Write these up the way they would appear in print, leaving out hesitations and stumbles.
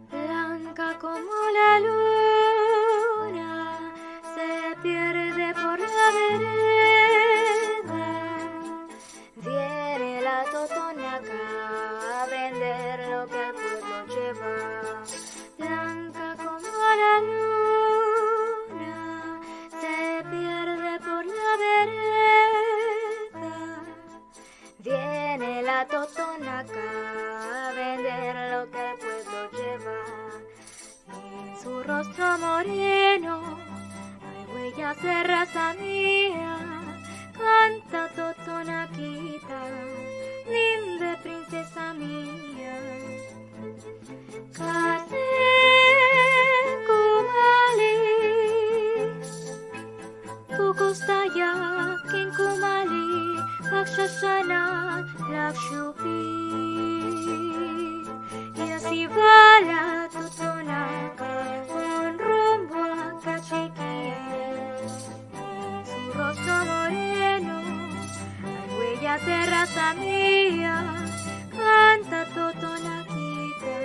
Blanca como la luna, se pierde por la vereda. Viene la totonaca a vender lo que el pueblo lleva. Blanca como la luna, se pierde por la vereda. Viene la totonaca a vender lo que el pueblo lleva. En su rostro moreno hay huellas de raza mía. Canta totonaquita, linda princesa mía. Kate kumali, tukustaya kin kumali, pakshashana lakshupi. Y así va la totonaca con rumbo a Cachiquí. En su rostro moreno hay huellas de raza mía. Canta totonaquita,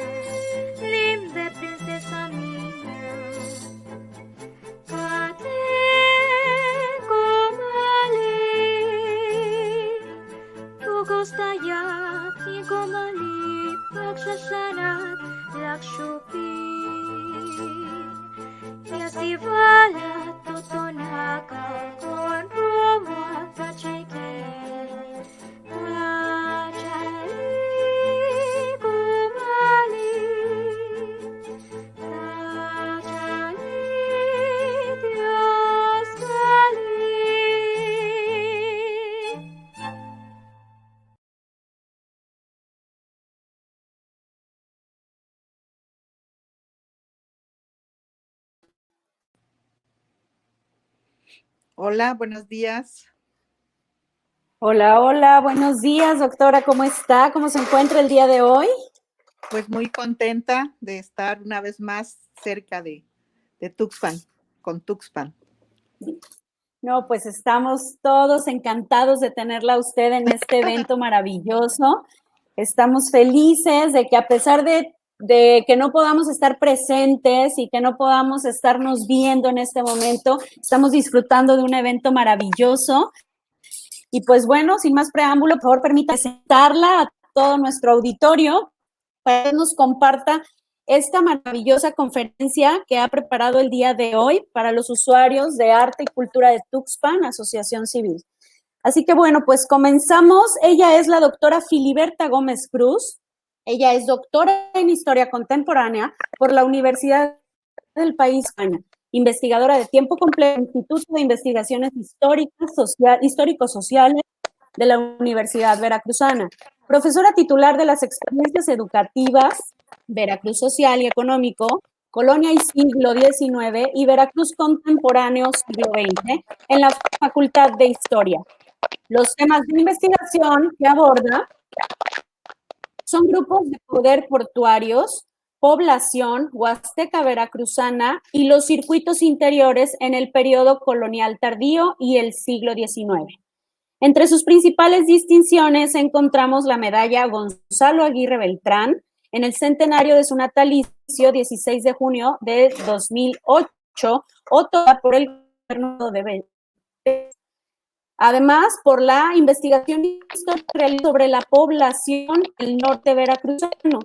linda princesa mía. Kate kumali, tukustaya kin kumali, pakshashanat lakshupi. Y así va la totonaca con rumbo a Cachiquí. Kachali kumali, kachali Dios kali. Hola, buenos días. Hola, hola, buenos días, doctora, ¿cómo está? ¿Cómo se encuentra el día de hoy? Pues muy contenta de estar una vez más cerca de Tuxpan, con Tuxpan. No, pues estamos todos encantados de tenerla a usted en este evento maravilloso. Estamos felices de que a pesar de que no podamos estar presentes y que no podamos estarnos viendo en este momento, estamos disfrutando de un evento maravilloso. Y pues bueno, sin más preámbulo, por favor, permítame presentarla a todo nuestro auditorio para que nos comparta esta maravillosa conferencia que ha preparado el día de hoy para los usuarios de Arte y Cultura de Tuxpan, Asociación Civil. Así que bueno, pues comenzamos. Ella es la doctora Filiberta Gómez Cruz. Ella es doctora en Historia Contemporánea por la Universidad del País España, investigadora de tiempo completo, Instituto de Investigaciones Histórico-Sociales de la Universidad Veracruzana, profesora titular de las experiencias educativas Veracruz Social y Económico, Colonia y Siglo XIX y Veracruz Contemporáneo Siglo XX en la Facultad de Historia. Los temas de investigación que aborda son grupos de poder portuarios, población huasteca veracruzana y los circuitos interiores en el periodo colonial tardío y el siglo XIX. Entre sus principales distinciones encontramos la medalla Gonzalo Aguirre Beltrán en el centenario de su natalicio, 16 de junio de 2008, otorgada por el gobierno de Beltrán. Además, por la investigación histórica sobre la población del norte veracruzano.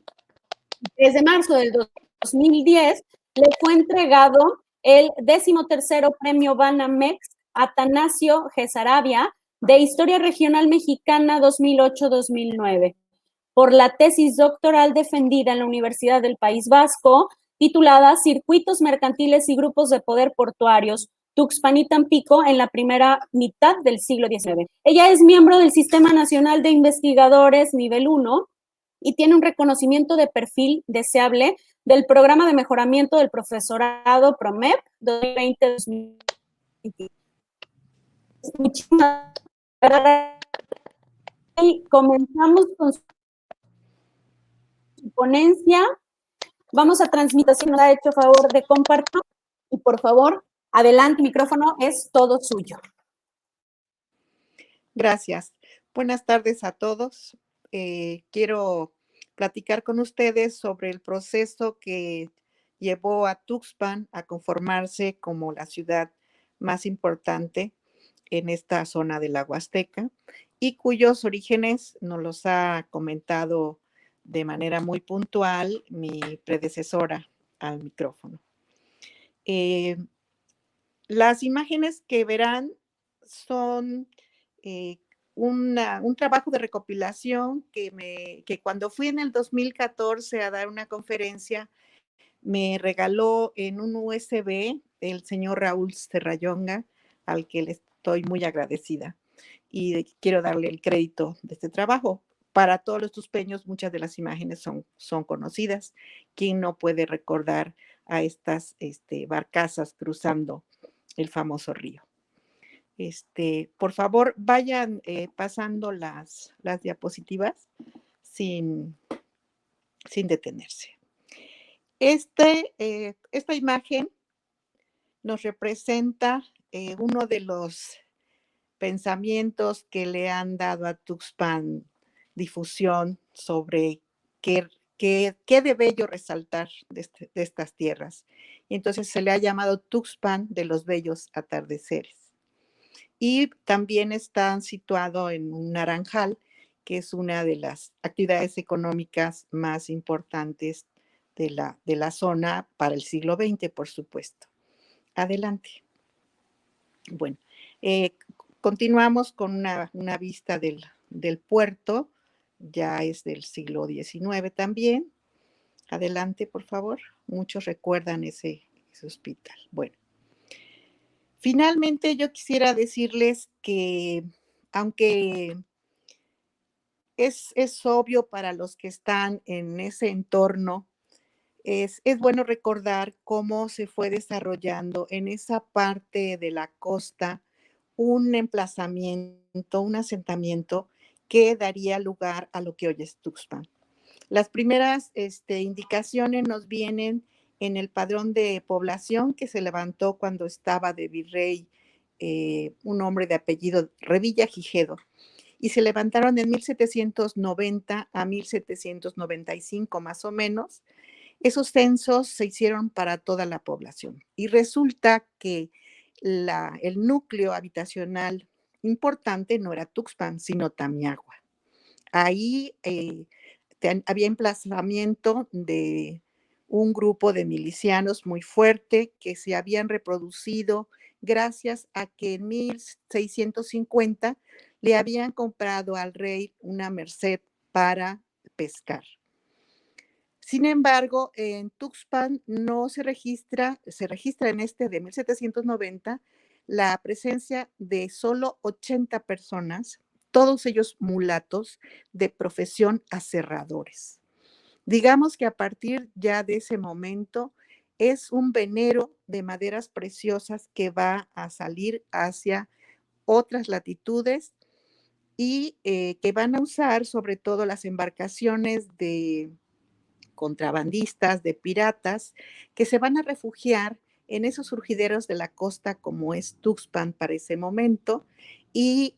Desde marzo del 2010 le fue entregado el 13º Premio Banamex Atanasio G. Saravia de Historia Regional Mexicana 2008-2009 por la tesis doctoral defendida en la Universidad del País Vasco titulada Circuitos mercantiles y grupos de poder portuarios, Tuxpan y Tampico en la primera mitad del siglo XIX. Ella es miembro del Sistema Nacional de Investigadores Nivel 1 y tiene un reconocimiento de perfil deseable del Programa de Mejoramiento del Profesorado PROMEP 2020-2021. Muchísimas gracias. Y comenzamos con su ponencia. Vamos a transmitir, si nos ha hecho favor de compartir y por favor, adelante, el micrófono es todo suyo. Gracias. Buenas tardes a todos. Quiero platicar con ustedes sobre el proceso que llevó a Tuxpan a conformarse como la ciudad más importante en esta zona de la Huasteca y cuyos orígenes nos los ha comentado de manera muy puntual mi predecesora al micrófono. Eh, las imágenes que verán son eh, un trabajo de recopilación que cuando fui en el 2014 a dar una conferencia, me regaló en un USB el señor Raúl Serrayonga, al que le estoy muy agradecida. Y quiero darle el crédito de este trabajo. Para todos los tuspeños, muchas de las imágenes son conocidas. ¿Quién no puede recordar a estas barcazas cruzando el famoso río? Por favor, vayan pasando las diapositivas sin detenerse. Esta imagen nos representa uno de los pensamientos que le han dado a Tuxpan difusión sobre qué de bello resaltar de estas tierras. Y entonces se le ha llamado Tuxpan de los bellos atardeceres. Y también está situado en un naranjal, que es una de las actividades económicas más importantes de la zona para el siglo XX, por supuesto. Adelante. Bueno, continuamos con una vista del puerto, ya es del siglo XIX también. Adelante, por favor. Muchos recuerdan ese hospital. Bueno, finalmente yo quisiera decirles que aunque es obvio para los que están en ese entorno, es bueno recordar cómo se fue desarrollando en esa parte de la costa un emplazamiento, un asentamiento que daría lugar a lo que hoy es Tuxpan. Las primeras indicaciones nos vienen en el padrón de población que se levantó cuando estaba de virrey un hombre de apellido Revilla Gijedo, y se levantaron en 1790 a 1795 más o menos. Esos censos se hicieron para toda la población y resulta que el núcleo habitacional importante no era Tuxpan, sino Tamiagua. Ahí había emplazamiento de un grupo de milicianos muy fuerte que se habían reproducido gracias a que en 1650 le habían comprado al rey una merced para pescar. Sin embargo, en Tuxpan no se registra en este de 1790 la presencia de solo 80 personas, todos ellos mulatos de profesión aserradores. Digamos que a partir ya de ese momento es un venero de maderas preciosas que va a salir hacia otras latitudes y que van a usar sobre todo las embarcaciones de contrabandistas, de piratas, que se van a refugiar en esos surgideros de la costa como es Tuxpan para ese momento, y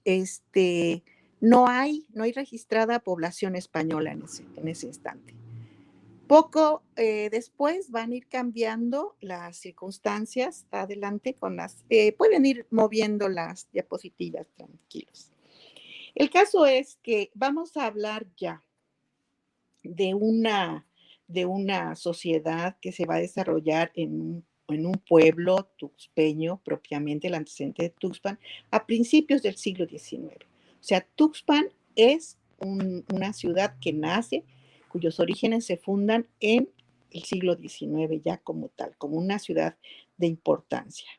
no hay registrada población española en ese instante. Poco después van a ir cambiando las circunstancias. Adelante con pueden ir moviendo las diapositivas, tranquilos. El caso es que vamos a hablar ya de una sociedad que se va a desarrollar en un pueblo tuxpeño, propiamente el antecedente de Tuxpan, a principios del siglo XIX. O sea, Tuxpan es una ciudad que nace, cuyos orígenes se fundan en el siglo XIX ya como tal, como una ciudad de importancia.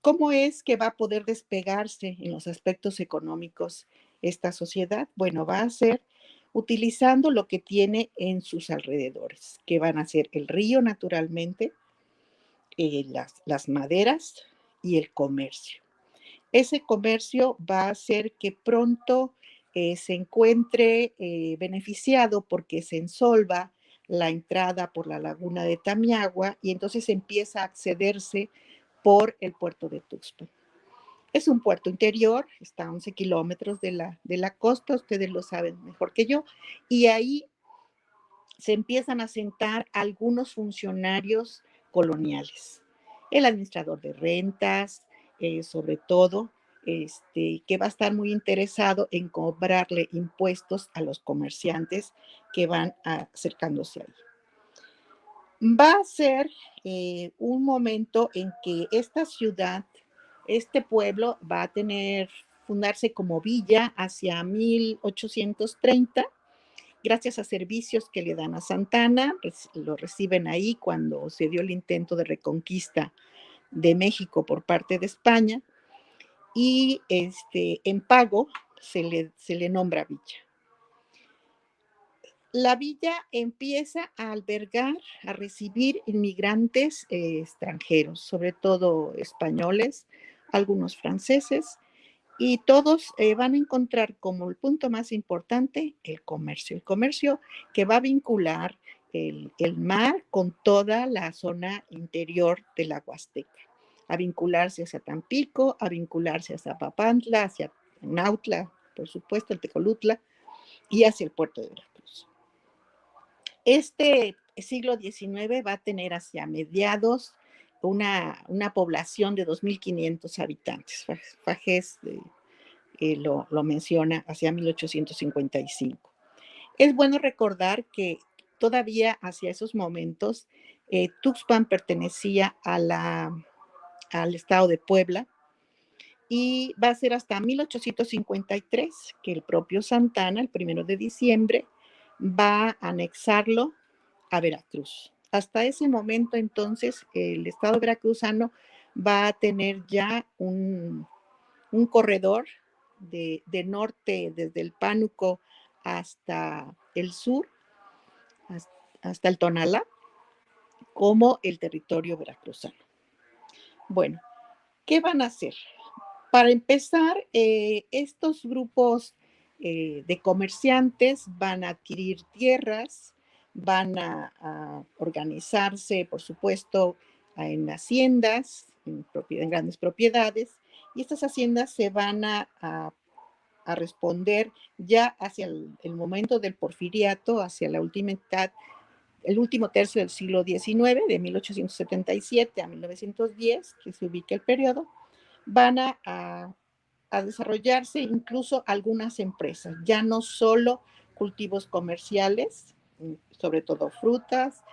¿Cómo es que va a poder despegarse en los aspectos económicos esta sociedad? Bueno, va a ser utilizando lo que tiene en sus alrededores, que van a ser el río naturalmente, las maderas y el comercio. Ese comercio va a hacer que pronto se encuentre beneficiado porque se ensolva la entrada por la laguna de Tamiagua y entonces empieza a accederse por el puerto de Tuxpan. Es un puerto interior, está a 11 kilómetros de la costa, ustedes lo saben mejor que yo, y ahí se empiezan a sentar algunos funcionarios coloniales. El administrador de rentas, sobre todo, que va a estar muy interesado en cobrarle impuestos a los comerciantes que van acercándose ahí. Va a ser un momento en que esta ciudad, este pueblo va a fundarse como villa hacia 1830, gracias a servicios que le dan a Santana. Lo reciben ahí cuando se dio el intento de reconquista de México por parte de España, y en pago se le nombra villa. La villa empieza a albergar, a recibir inmigrantes extranjeros, sobre todo españoles, algunos franceses, y todos van a encontrar como el punto más importante el comercio que va a vincular el mar con toda la zona interior de la Huasteca, a vincularse hacia Tampico, a vincularse hacia Papantla, hacia Nautla, por supuesto, el Tecolutla, y hacia el puerto de Veracruz. Este siglo XIX va a tener hacia mediados una población de 2.500 habitantes. Fagés lo menciona hacia 1855. Es bueno recordar que todavía hacia esos momentos Tuxpan pertenecía al estado de Puebla, y va a ser hasta 1853 que el propio Santana, el 1 de diciembre, va a anexarlo a Veracruz. Hasta ese momento, entonces, el estado veracruzano va a tener ya un corredor de norte, desde el Pánuco hasta el sur, hasta el Tonalá, como el territorio veracruzano. Bueno, ¿qué van a hacer? Para empezar, estos grupos de comerciantes van a adquirir tierras, van a organizarse, por supuesto, en haciendas, en grandes propiedades, y estas haciendas se van a responder ya hacia el momento del porfiriato, hacia la última mitad, el último tercio del siglo XIX, de 1877 a 1910, que se ubica el periodo. Van a desarrollarse incluso algunas empresas, ya no solo cultivos comerciales, sobre todo frutas,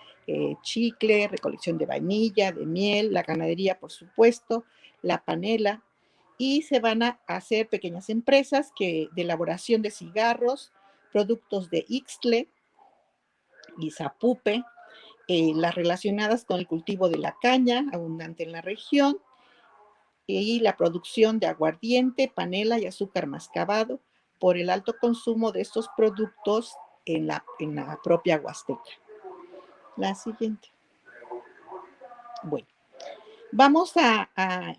chicle, recolección de vainilla, de miel, la ganadería, por supuesto, la panela, y se van a hacer pequeñas empresas de elaboración de cigarros, productos de ixtle y zapupe, las relacionadas con el cultivo de la caña, abundante en la región, y la producción de aguardiente, panela y azúcar mascabado, por el alto consumo de estos productos en la propia Huasteca. La siguiente. Bueno, vamos a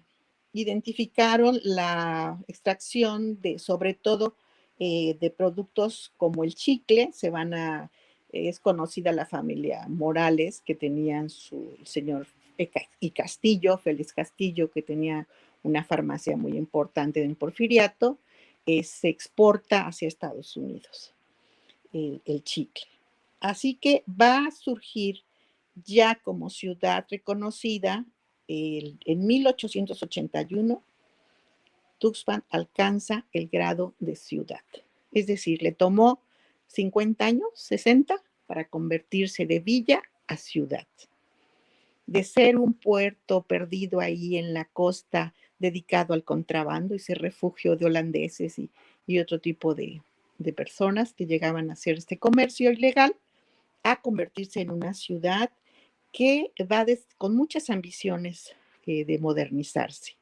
identificar la extracción de, sobre todo, de productos como el chicle. Es conocida la familia Morales, que tenían el señor y Castillo, Félix Castillo, que tenía una farmacia muy importante en Porfiriato. Se exporta hacia Estados Unidos el chicle. Así que va a surgir ya como ciudad reconocida. En 1881, Tuxpan alcanza el grado de ciudad. Es decir, le tomó 50 años, 60, para convertirse de villa a ciudad. De ser un puerto perdido ahí en la costa, dedicado al contrabando y ser refugio de holandeses y otro tipo de personas que llegaban a hacer este comercio ilegal, a convertirse en una ciudad que va con muchas ambiciones de modernizarse.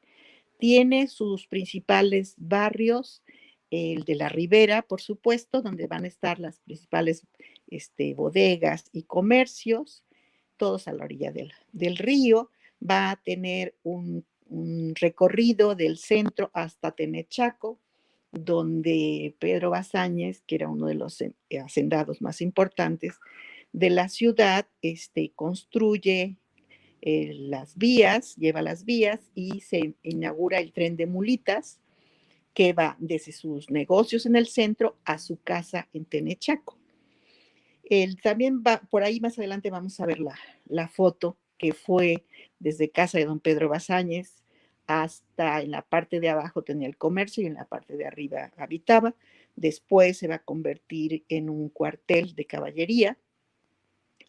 Tiene sus principales barrios, el de la Ribera, por supuesto, donde van a estar las principales bodegas y comercios, todos a la orilla del río. Va a tener un recorrido del centro hasta Tenechaco, donde Pedro Bazáñez, que era uno de los hacendados más importantes de la ciudad, construye las vías, lleva las vías y se inaugura el tren de mulitas que va desde sus negocios en el centro a su casa en Tenechaco. También va, por ahí más adelante vamos a ver la foto que fue desde casa de don Pedro Bazáñez hasta en la parte de abajo tenía el comercio y en la parte de arriba habitaba. Después se va a convertir en un cuartel de caballería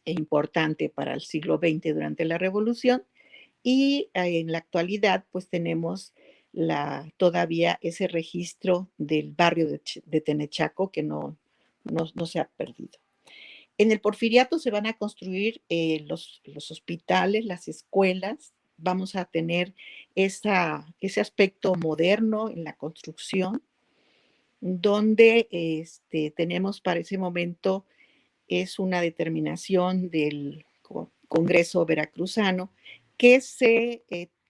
importante para el siglo XX durante la Revolución y en la actualidad pues tenemos todavía ese registro del barrio de Tenechaco que no se ha perdido. En el Porfiriato se van a construir los hospitales, las escuelas, vamos a tener ese aspecto moderno en la construcción, donde tenemos para ese momento, es una determinación del Congreso Veracruzano, que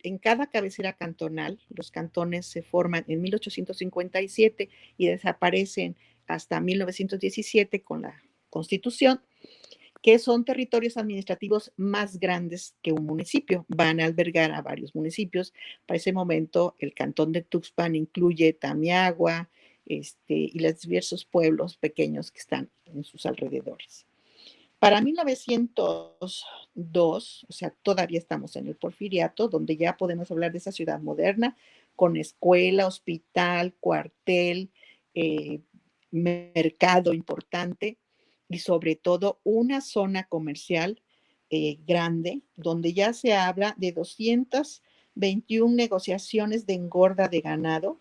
en cada cabecera cantonal, los cantones se forman en 1857 y desaparecen hasta 1917 con la Constitución, que son territorios administrativos más grandes que un municipio. Van a albergar a varios municipios. Para ese momento, el cantón de Tuxpan incluye Tamiagua y los diversos pueblos pequeños que están en sus alrededores. Para 1902, o sea, todavía estamos en el Porfiriato, donde ya podemos hablar de esa ciudad moderna, con escuela, hospital, cuartel, mercado importante y sobre todo una zona comercial grande, donde ya se habla de 221 negociaciones de engorda de ganado,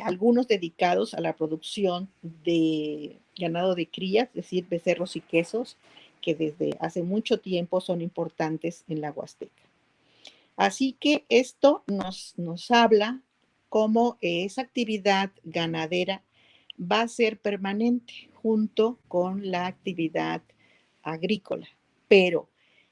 algunos dedicados a la producción de ganado de cría, es decir, becerros y quesos, que desde hace mucho tiempo son importantes en la Huasteca. Así que esto nos habla cómo esa actividad ganadera va a ser permanente junto con la actividad agrícola, pero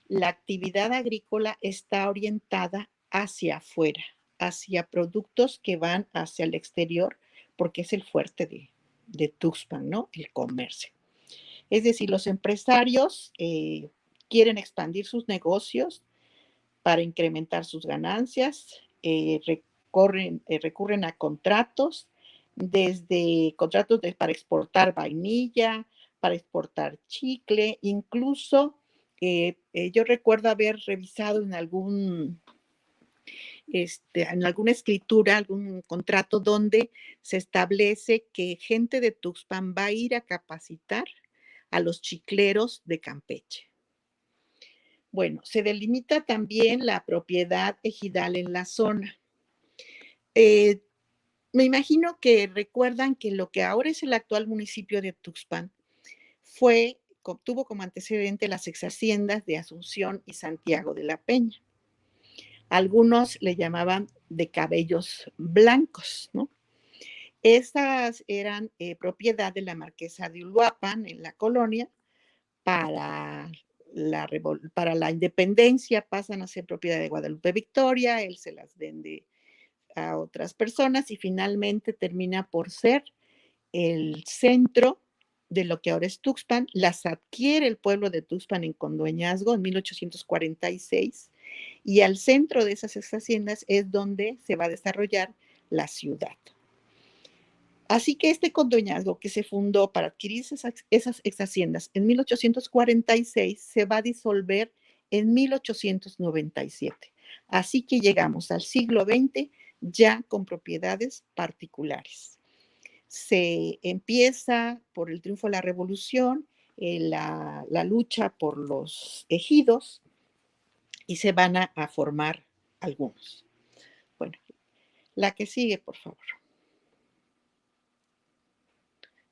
la actividad agrícola está orientada hacia afuera, hacia productos que van hacia el exterior, porque es el fuerte de Tuxpan, ¿no? El comercio. Es decir, los empresarios quieren expandir sus negocios para incrementar sus ganancias, recurren a contratos, desde contratos para exportar vainilla, para exportar chicle, incluso yo recuerdo haber revisado en en alguna escritura, algún contrato donde se establece que gente de Tuxpan va a ir a capacitar a los chicleros de Campeche. Bueno, se delimita también la propiedad ejidal en la zona. Me imagino que recuerdan que lo que ahora es el actual municipio de Tuxpan tuvo como antecedente las exhaciendas de Asunción y Santiago de la Peña. Algunos le llamaban de cabellos blancos, ¿no? Estas eran propiedad de la marquesa de Uruapan en la colonia. Para la independencia pasan a ser propiedad de Guadalupe Victoria, él se las vende a otras personas y finalmente termina por ser el centro de lo que ahora es Tuxpan. Las adquiere el pueblo de Tuxpan en condueñazgo en 1846 y al centro de esas haciendas es donde se va a desarrollar la ciudad. Así que este condueñazgo que se fundó para adquirir esas haciendas en 1846 se va a disolver en 1897. Así que llegamos al siglo XX ya con propiedades particulares. Se empieza por el triunfo de la Revolución, la lucha por los ejidos y se van a formar algunos. Bueno, la que sigue, por favor.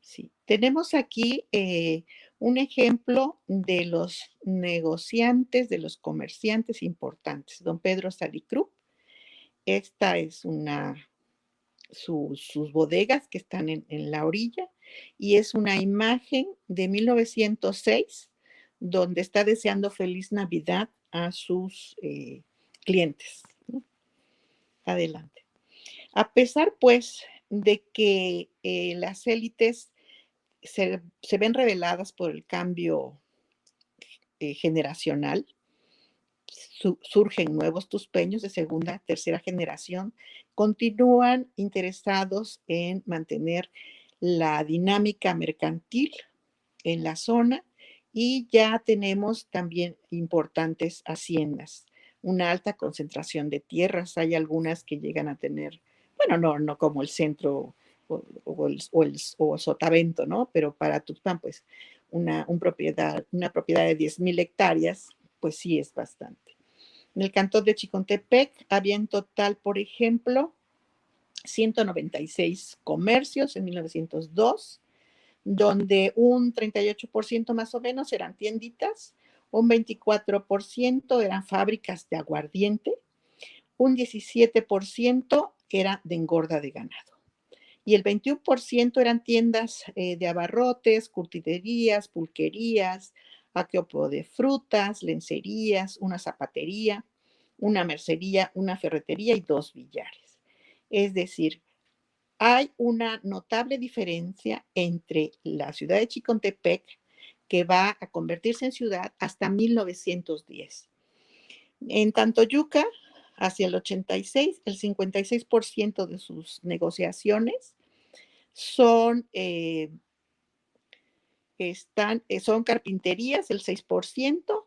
Sí, tenemos aquí un ejemplo de los negociantes, de los comerciantes importantes. Don Pedro Salicrup, esta es sus bodegas que están en la orilla y es una imagen de 1906 donde está deseando feliz Navidad a sus clientes, ¿no? Adelante. A pesar, pues, de que las élites se ven reveladas por el cambio generacional, surgen nuevos tuspeños de segunda, tercera generación, continúan interesados en mantener la dinámica mercantil en la zona y ya tenemos también importantes haciendas, una alta concentración de tierras. Hay algunas que llegan a tener, bueno, no como el centro o Sotavento, ¿no? Pero para Tuxpan, pues una propiedad de 10,000 hectáreas, pues sí es bastante. En el cantón de Chicontepec había en total, por ejemplo, 196 comercios en 1902, donde un 38% más o menos eran tienditas, un 24% eran fábricas de aguardiente, un 17% era de engorda de ganado y el 21% eran tiendas de abarrotes, curtiderías, pulquerías, acopio de frutas, lencerías, una zapatería, una mercería, una ferretería y 2 billares. Es decir, hay una notable diferencia entre la ciudad de Chicontepec, que va a convertirse en ciudad hasta 1910. En Tantoyuca, hacia el 86, el 56% de sus negociaciones son, son carpinterías, el 6%,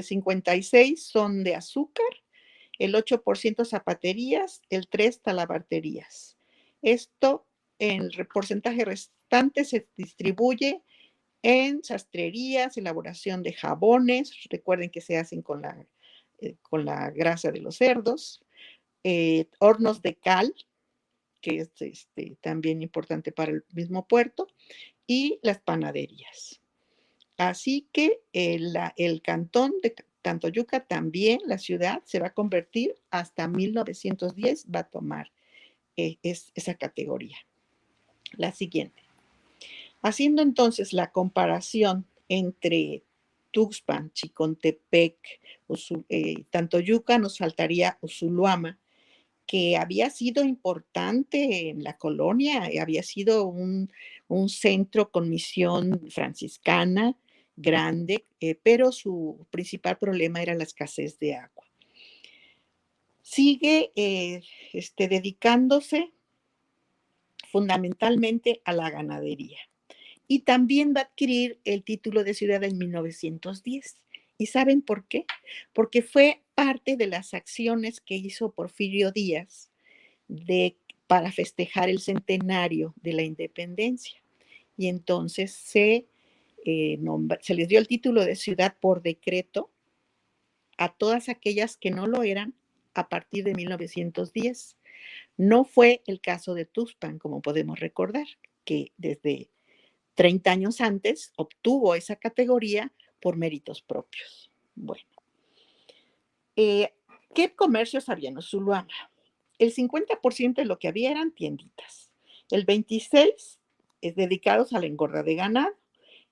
56 son de azúcar, el 8% zapaterías, el 3% talabarterías. Esto, el porcentaje restante se distribuye en sastrerías, elaboración de jabones, recuerden que se hacen con la grasa de los cerdos, hornos de cal, que es también importante para el mismo puerto, y las panaderías. Así que el cantón de Tantoyuca también, la ciudad, se va a convertir hasta 1910, va a tomar esa categoría. La siguiente. Haciendo entonces la comparación entre Tuxpan, Chicontepec, Tantoyuca, nos faltaría Usuluama, que había sido importante en la colonia, había sido un centro con misión franciscana grande, pero su principal problema era la escasez de agua. Sigue dedicándose fundamentalmente a la ganadería y también va a adquirir el título de ciudad en 1910. ¿Y saben por qué? Porque fue parte de las acciones que hizo Porfirio Díaz para festejar el centenario de la independencia. Y entonces se les dio el título de ciudad por decreto a todas aquellas que no lo eran a partir de 1910. No fue el caso de Tuxpan, como podemos recordar, que desde 30 años antes obtuvo esa categoría por méritos propios. Bueno, ¿qué comercios había en Usuluama? El 50% de lo que había eran tienditas, el 26% dedicados a la engorda de ganado,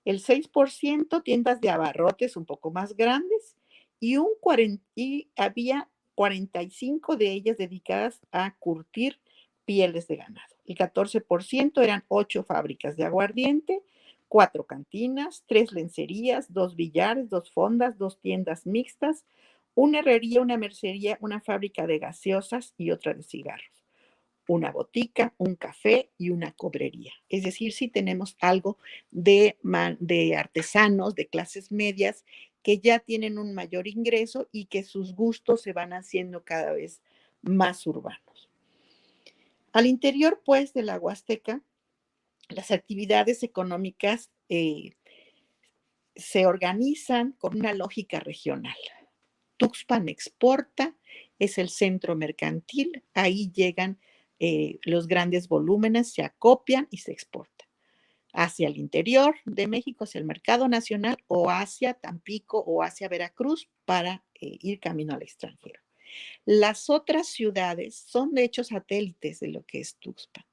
el 6% tiendas de abarrotes un poco más grandes y había 45 de ellas dedicadas a curtir pieles de ganado. El 14% eran 8 fábricas de aguardiente, 4 cantinas, 3 lencerías, 2 billares, 2 fondas, 2 tiendas mixtas, una herrería, una mercería, una fábrica de gaseosas y otra de cigarros, una botica, un café y una cobrería. Es decir, sí tenemos algo de artesanos de clases medias que ya tienen un mayor ingreso y que sus gustos se van haciendo cada vez más urbanos. Al interior, pues, de la Huasteca, las actividades económicas se organizan con una lógica regional. Tuxpan exporta, es el centro mercantil, ahí llegan los grandes volúmenes, se acopian y se exportan hacia el interior de México, hacia el mercado nacional o hacia Tampico o hacia Veracruz para ir camino al extranjero. Las otras ciudades son de hecho satélites de lo que es Tuxpan.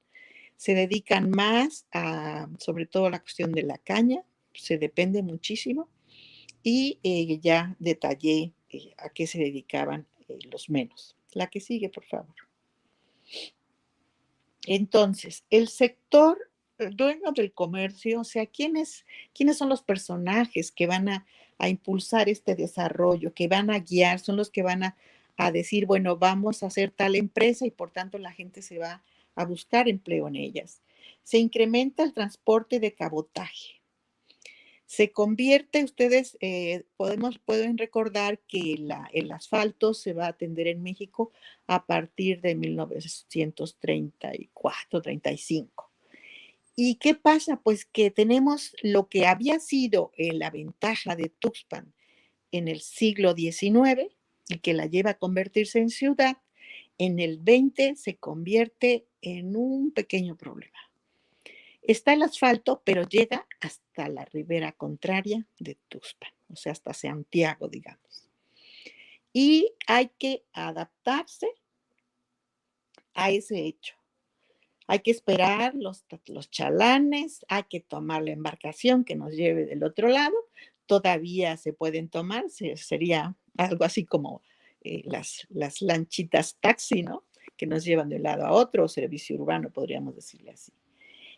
Se dedican más a, sobre todo, la cuestión de la caña, se depende muchísimo y ya detallé a qué se dedicaban los menos. La que sigue, por favor. Entonces, el sector dueño del comercio, o sea, ¿quiénes son los personajes que van a impulsar este desarrollo, que van a guiar, son los que van a decir, bueno, vamos a hacer tal empresa y por tanto la gente se va a buscar empleo en ellas? Se incrementa el transporte de cabotaje. Se convierte, ustedes pueden recordar que el asfalto se va a atender en México a partir de 1934, 35. ¿Y qué pasa? Pues que tenemos lo que había sido la ventaja de Tuxpan en el siglo XIX y que la lleva a convertirse en ciudad, en el 20 se convierte en un pequeño problema. Está el asfalto, pero llega hasta la ribera contraria de Tuxpan, o sea, hasta Santiago, digamos. Y hay que adaptarse a ese hecho. Hay que esperar los chalanes, hay que tomar la embarcación que nos lleve del otro lado. Todavía se pueden tomar, sería algo así como las lanchitas taxi, ¿no? Que nos llevan de un lado a otro, o servicio urbano, podríamos decirle así.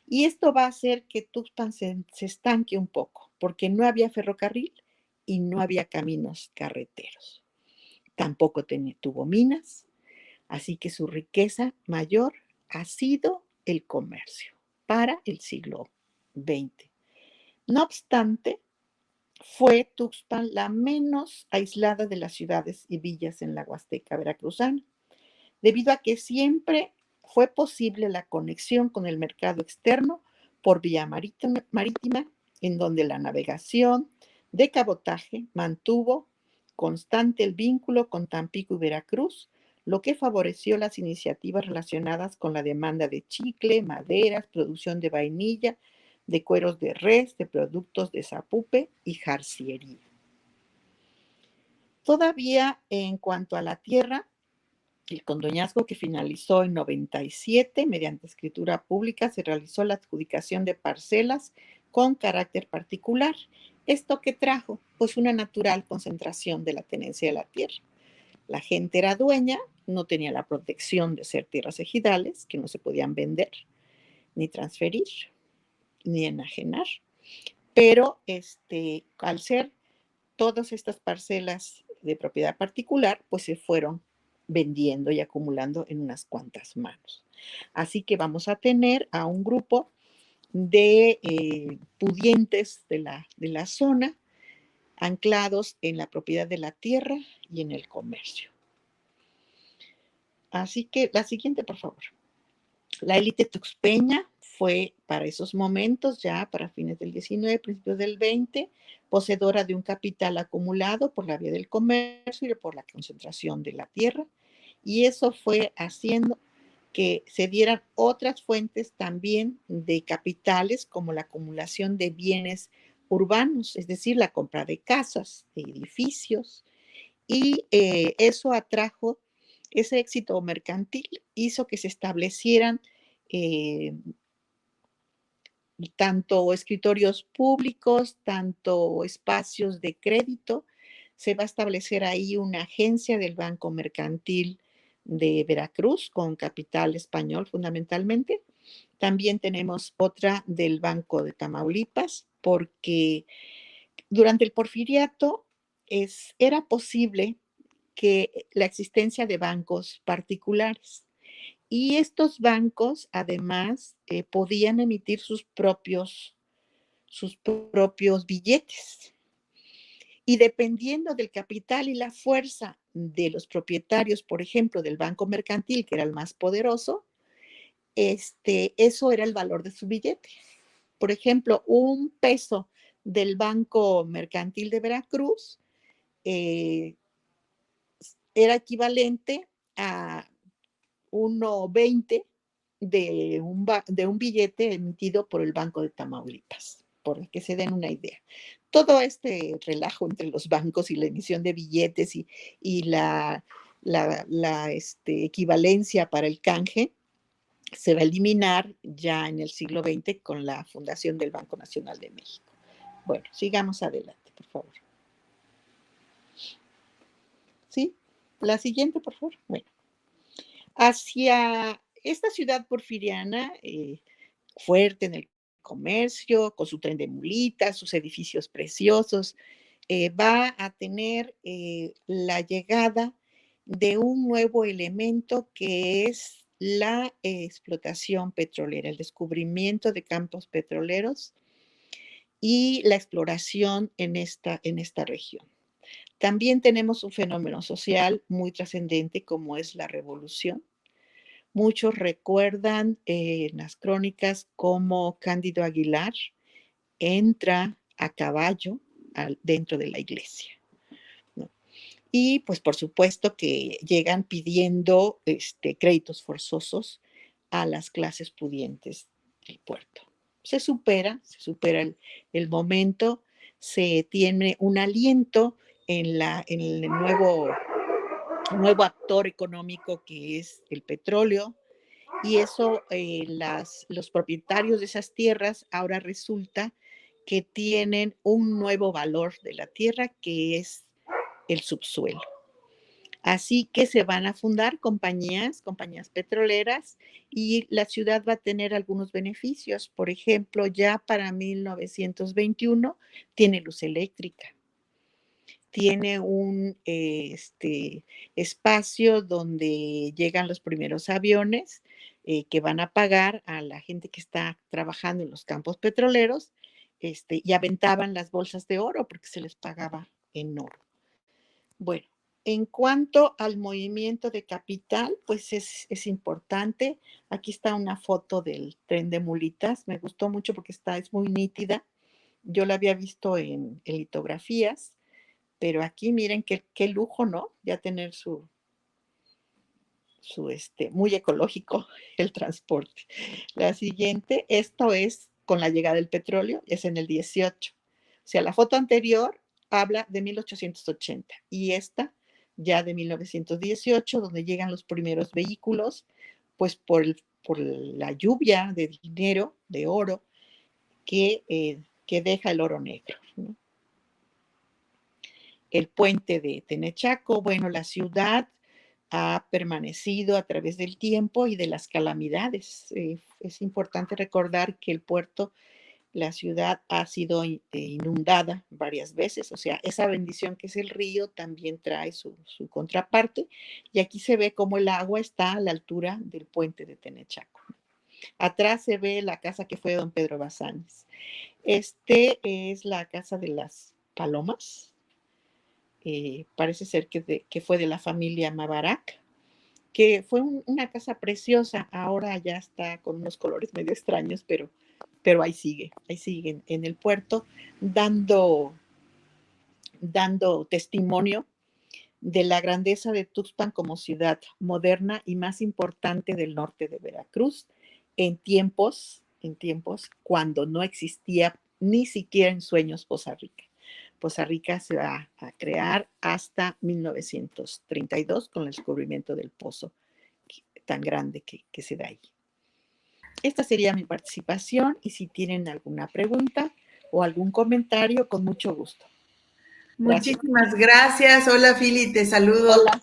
Y esto va a hacer que Tuxpan se estanque un poco, porque no había ferrocarril y no había caminos carreteros. Tampoco tuvo minas, así que su riqueza mayor ha sido el comercio para el siglo XX. No obstante, fue Tuxpan la menos aislada de las ciudades y villas en la Huasteca veracruzana, debido a que siempre fue posible la conexión con el mercado externo por vía marítima, en donde la navegación de cabotaje mantuvo constante el vínculo con Tampico y Veracruz, lo que favoreció las iniciativas relacionadas con la demanda de chicle, maderas, producción de vainilla, de cueros de res, de productos de zapupe y jarciería. Todavía en cuanto a la tierra, el condoñazgo, que finalizó en 97, mediante escritura pública, se realizó la adjudicación de parcelas con carácter particular. ¿Esto qué trajo? Pues una natural concentración de la tenencia de la tierra. La gente era dueña, no tenía la protección de ser tierras ejidales, que no se podían vender, ni transferir, ni enajenar. Pero al ser todas estas parcelas de propiedad particular, pues se fueron vendiendo y acumulando en unas cuantas manos. Así que vamos a tener a un grupo de pudientes de la zona, anclados en la propiedad de la tierra y en el comercio. Así que la siguiente, por favor. La élite tuxpeña fue para esos momentos, ya para fines del 19, principios del 20, poseedora de un capital acumulado por la vía del comercio y por la concentración de la tierra, y eso fue haciendo que se dieran otras fuentes también de capitales, como la acumulación de bienes urbanos, es decir, la compra de casas, de edificios, y eso atrajo, ese éxito mercantil hizo que se establecieran tanto escritorios públicos, tanto espacios de crédito. Se va a establecer ahí una agencia del Banco Mercantil de Veracruz con capital español fundamentalmente. También tenemos otra del Banco de Tamaulipas, porque durante el porfiriato era posible que la existencia de bancos particulares. Y estos bancos, además, podían emitir sus propios billetes. Y dependiendo del capital y la fuerza de los propietarios, por ejemplo, del Banco Mercantil, que era el más poderoso, eso era el valor de su billete. Por ejemplo, un peso del Banco Mercantil de Veracruz era equivalente a 1.20 de un billete emitido por el Banco de Tamaulipas, por que se den una idea. Todo este relajo entre los bancos y la emisión de billetes y la equivalencia para el canje se va a eliminar ya en el siglo XX con la fundación del Banco Nacional de México. Bueno, sigamos adelante, por favor. ¿Sí? La siguiente, por favor. Bueno, hacia esta ciudad porfiriana, fuerte en el comercio, con su tren de mulitas, sus edificios preciosos. Va a tener la llegada de un nuevo elemento que es la explotación petrolera, el descubrimiento de campos petroleros y la exploración en esta región. También tenemos un fenómeno social muy trascendente como es la revolución. Muchos recuerdan en las crónicas cómo Cándido Aguilar entra a caballo dentro de la iglesia, ¿no? Y pues por supuesto que llegan pidiendo créditos forzosos a las clases pudientes del puerto. Se supera el momento, se tiene un aliento en el nuevo actor económico que es el petróleo, y eso los propietarios de esas tierras ahora resulta que tienen un nuevo valor de la tierra que es el subsuelo. Así que se van a fundar compañías petroleras, y la ciudad va a tener algunos beneficios. Por ejemplo, ya para 1921 tiene luz eléctrica. Tiene un espacio donde llegan los primeros aviones que van a pagar a la gente que está trabajando en los campos petroleros, y aventaban las bolsas de oro porque se les pagaba en oro. Bueno, en cuanto al movimiento de capital, pues es importante. Aquí está una foto del tren de mulitas. Me gustó mucho porque es muy nítida. Yo la había visto en litografías, pero aquí miren qué lujo, ¿no? Ya tener su muy ecológico el transporte. La siguiente, esto es con la llegada del petróleo, es en el 18. O sea, la foto anterior habla de 1880 y esta ya de 1918, donde llegan los primeros vehículos, pues por la lluvia de dinero, de oro, que deja el oro negro, ¿no? El puente de Tenechaco, bueno, la ciudad ha permanecido a través del tiempo y de las calamidades. Es importante recordar que el puerto, la ciudad ha sido inundada varias veces, o sea, esa bendición que es el río también trae su contraparte, y aquí se ve cómo el agua está a la altura del puente de Tenechaco. Atrás se ve la casa que fue de don Pedro Bazanes. Es la casa de las Palomas. Parece ser que fue de la familia Mabarak, que fue una casa preciosa. Ahora ya está con unos colores medio extraños, pero ahí sigue en el puerto, dando testimonio de la grandeza de Tuxpan como ciudad moderna y más importante del norte de Veracruz, en tiempos cuando no existía ni siquiera en sueños Poza Rica. Poza Rica se va a crear hasta 1932 con el descubrimiento del pozo tan grande que se da ahí. Esta sería mi participación, y si tienen alguna pregunta o algún comentario, con mucho gusto. Gracias. Muchísimas gracias. Hola, Fili, te saludo. Hola.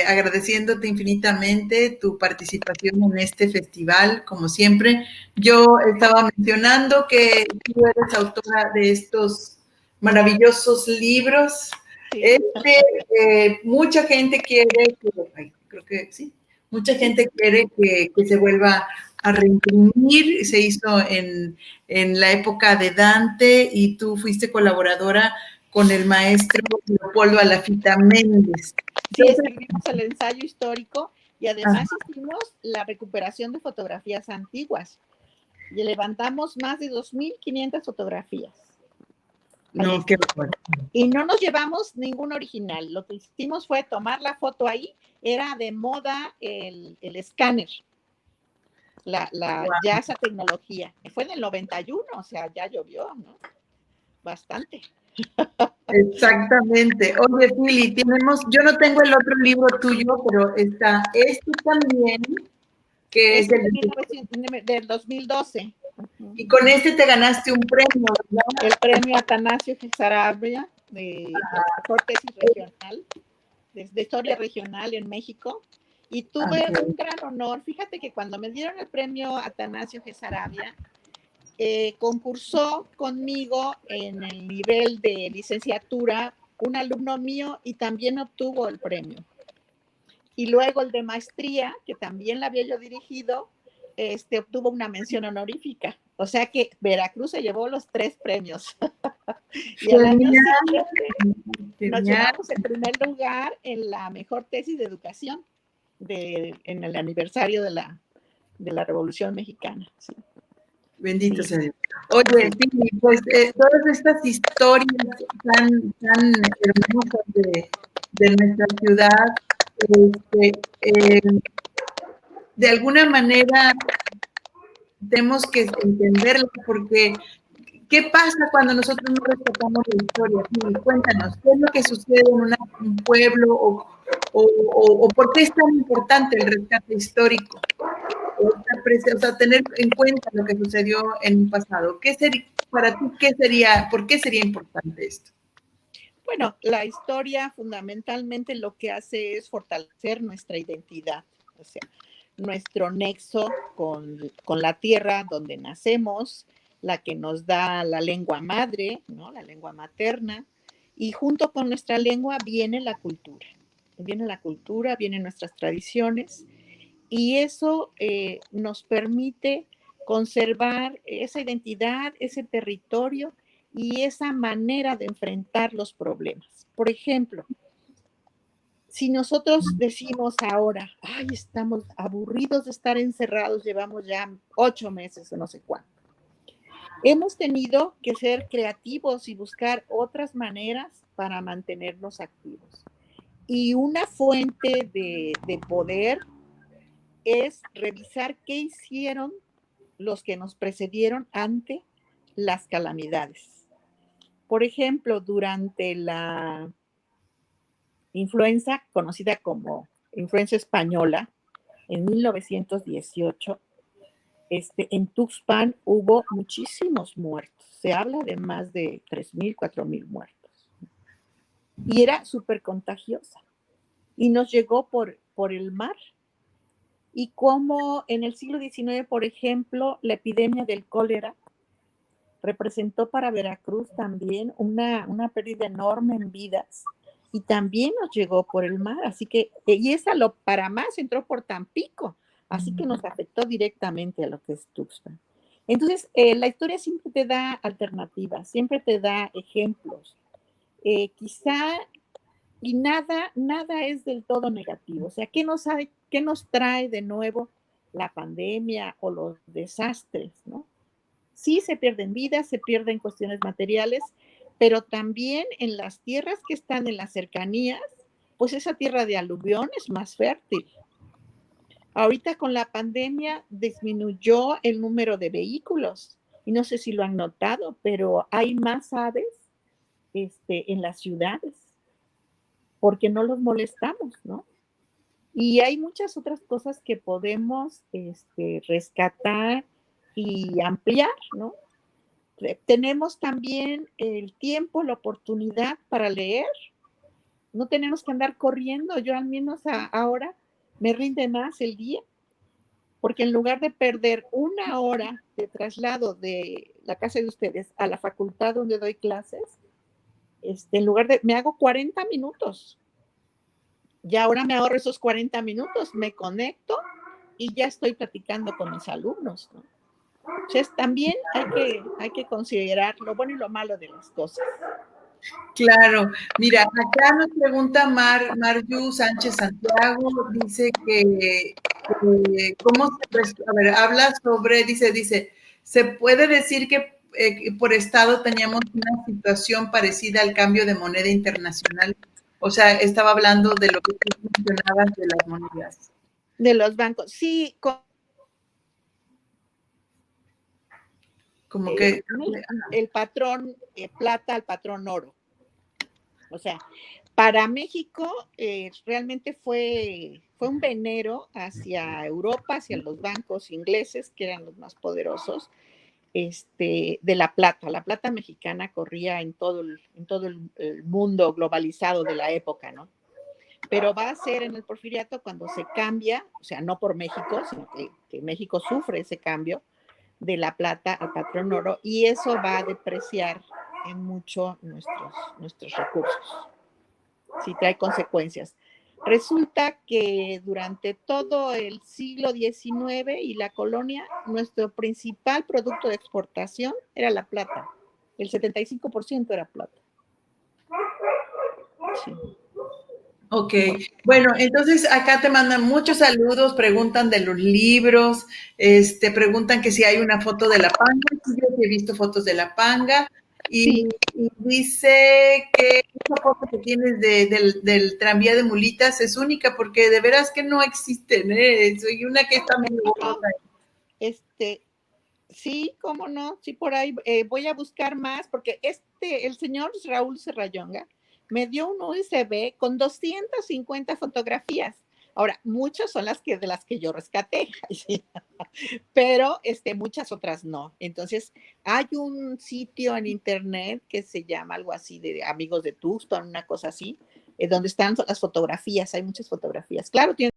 Agradeciéndote infinitamente tu participación en este festival, como siempre. Yo estaba mencionando que tú eres autora de estos maravillosos libros. Sí. Mucha gente quiere que se vuelva a reimprimir. Se hizo en la época de Dante, y tú fuiste colaboradora con el maestro Leopoldo Alafita Méndez. Sí, escribimos el ensayo histórico y además hicimos la recuperación de fotografías antiguas. Y levantamos más de 2,500 fotografías. No, qué bueno. Y no nos llevamos ningún original. Lo que hicimos fue tomar la foto ahí. Era de moda el escáner. Ya esa tecnología. Fue en el 91, o sea, ya llovió, ¿no? Bastante. Exactamente. Oye, Fili, yo no tengo el otro libro tuyo, pero está también, que es del 2012. Y con este te ganaste un premio, ¿verdad? El premio Atanasio Sarabia de mejor tesis regional, de historia regional en México. Y tuve Ok. un gran honor. Fíjate que cuando me dieron el premio Atanasio G. Sarabia, concursó conmigo en el nivel de licenciatura un alumno mío y también obtuvo el premio. Y luego el de maestría, que también la había yo dirigido, obtuvo una mención honorífica. O sea que Veracruz se llevó los 3 premios. Y al año siguiente nos Genial. llevamos el primer lugar en la mejor tesis de educación en el aniversario de la Revolución Mexicana. Sí. Bendito Sí. sea Dios. Oye, sí, pues todas estas historias tan hermosas de nuestra ciudad, de alguna manera tenemos que entenderlas porque ¿qué pasa cuando nosotros no rescatamos la historia? Sí, cuéntanos, ¿qué es lo que sucede en un pueblo o por qué es tan importante el rescate histórico? O sea, tener en cuenta lo que sucedió en un pasado. ¿Qué sería, para ti, por qué sería importante esto? Bueno, la historia fundamentalmente lo que hace es fortalecer nuestra identidad, o sea, nuestro nexo con la tierra donde nacemos, la que nos da la lengua madre, ¿no? La lengua materna, y junto con nuestra lengua viene la cultura. Vienen nuestras tradiciones, y eso nos permite conservar esa identidad, ese territorio y esa manera de enfrentar los problemas. Por ejemplo, si nosotros decimos ahora, ay, estamos aburridos de estar encerrados, llevamos ya 8 meses o no sé cuánto, hemos tenido que ser creativos y buscar otras maneras para mantenernos activos. Y una fuente de poder es revisar qué hicieron los que nos precedieron ante las calamidades. Por ejemplo, durante la influenza conocida como influenza española, en 1918, en Tuxpan hubo muchísimos muertos. Se habla de más de 3,000, 4,000 muertos. Y era súper contagiosa. Y nos llegó por el mar. Y como en el siglo XIX, por ejemplo, la epidemia del cólera representó para Veracruz también una pérdida enorme en vidas y también nos llegó por el mar, así que, y esa para más entró por Tampico, así que nos afectó directamente a lo que es Tuxpan. Entonces, la historia siempre te da alternativas, siempre te da ejemplos. Quizá, y nada es del todo negativo, o sea, qué nos trae de nuevo la pandemia o los desastres, ¿no? Sí se pierden vidas, se pierden cuestiones materiales, pero también en las tierras que están en las cercanías, pues esa tierra de aluvión es más fértil. Ahorita con la pandemia disminuyó el número de vehículos y no sé si lo han notado, pero hay más aves en las ciudades porque no los molestamos, ¿no? Y hay muchas otras cosas que podemos rescatar y ampliar, ¿no? Tenemos también el tiempo, la oportunidad para leer. No tenemos que andar corriendo. Yo al menos ahora me rinde más el día, porque en lugar de perder 1 hora de traslado de la casa de ustedes a la facultad donde doy clases, me hago 40 minutos. Y ahora me ahorro esos 40 minutos, me conecto y ya estoy platicando con mis alumnos, ¿no? Entonces, también hay que considerar lo bueno y lo malo de las cosas. Claro, mira, acá nos pregunta Marju Sánchez Santiago, dice que cómo a ver, habla sobre, dice, se puede decir que por estado teníamos una situación parecida al cambio de moneda internacional. O sea, estaba hablando de lo que tú mencionabas de las monedas. De los bancos, sí. Como que el patrón plata al patrón oro. O sea, para México realmente fue un venero hacia Europa, hacia los bancos ingleses, que eran los más poderosos, de la plata. La plata mexicana corría en todo el mundo globalizado de la época, ¿no? pero va a ser en el Porfiriato cuando se cambia, o sea, no por México, sino que México sufre ese cambio de la plata al patrón oro, y eso va a depreciar en mucho nuestros recursos. Sí, trae consecuencias. Resulta que durante todo el siglo XIX y la colonia, nuestro principal producto de exportación era la plata. El 75% era plata. Sí. Ok, bueno, entonces acá te mandan muchos saludos, preguntan de los libros, preguntan que si hay una foto de la panga, sí, yo sí he visto fotos de la panga, y, Sí. y dice que esa foto que tienes del tranvía de mulitas es única, porque de veras que no existen, ¿eh? Soy una que está medio borrosa. Sí, cómo no, sí, por ahí voy a buscar más, porque el señor Raúl Serrallonga me dio un USB con 250 fotografías. Ahora, muchas son de las que yo rescaté, ¿sí? Pero muchas otras no. Entonces, hay un sitio en internet que se llama algo así de Amigos de Tucson, una cosa así, donde están las fotografías, hay muchas fotografías. Claro, tiene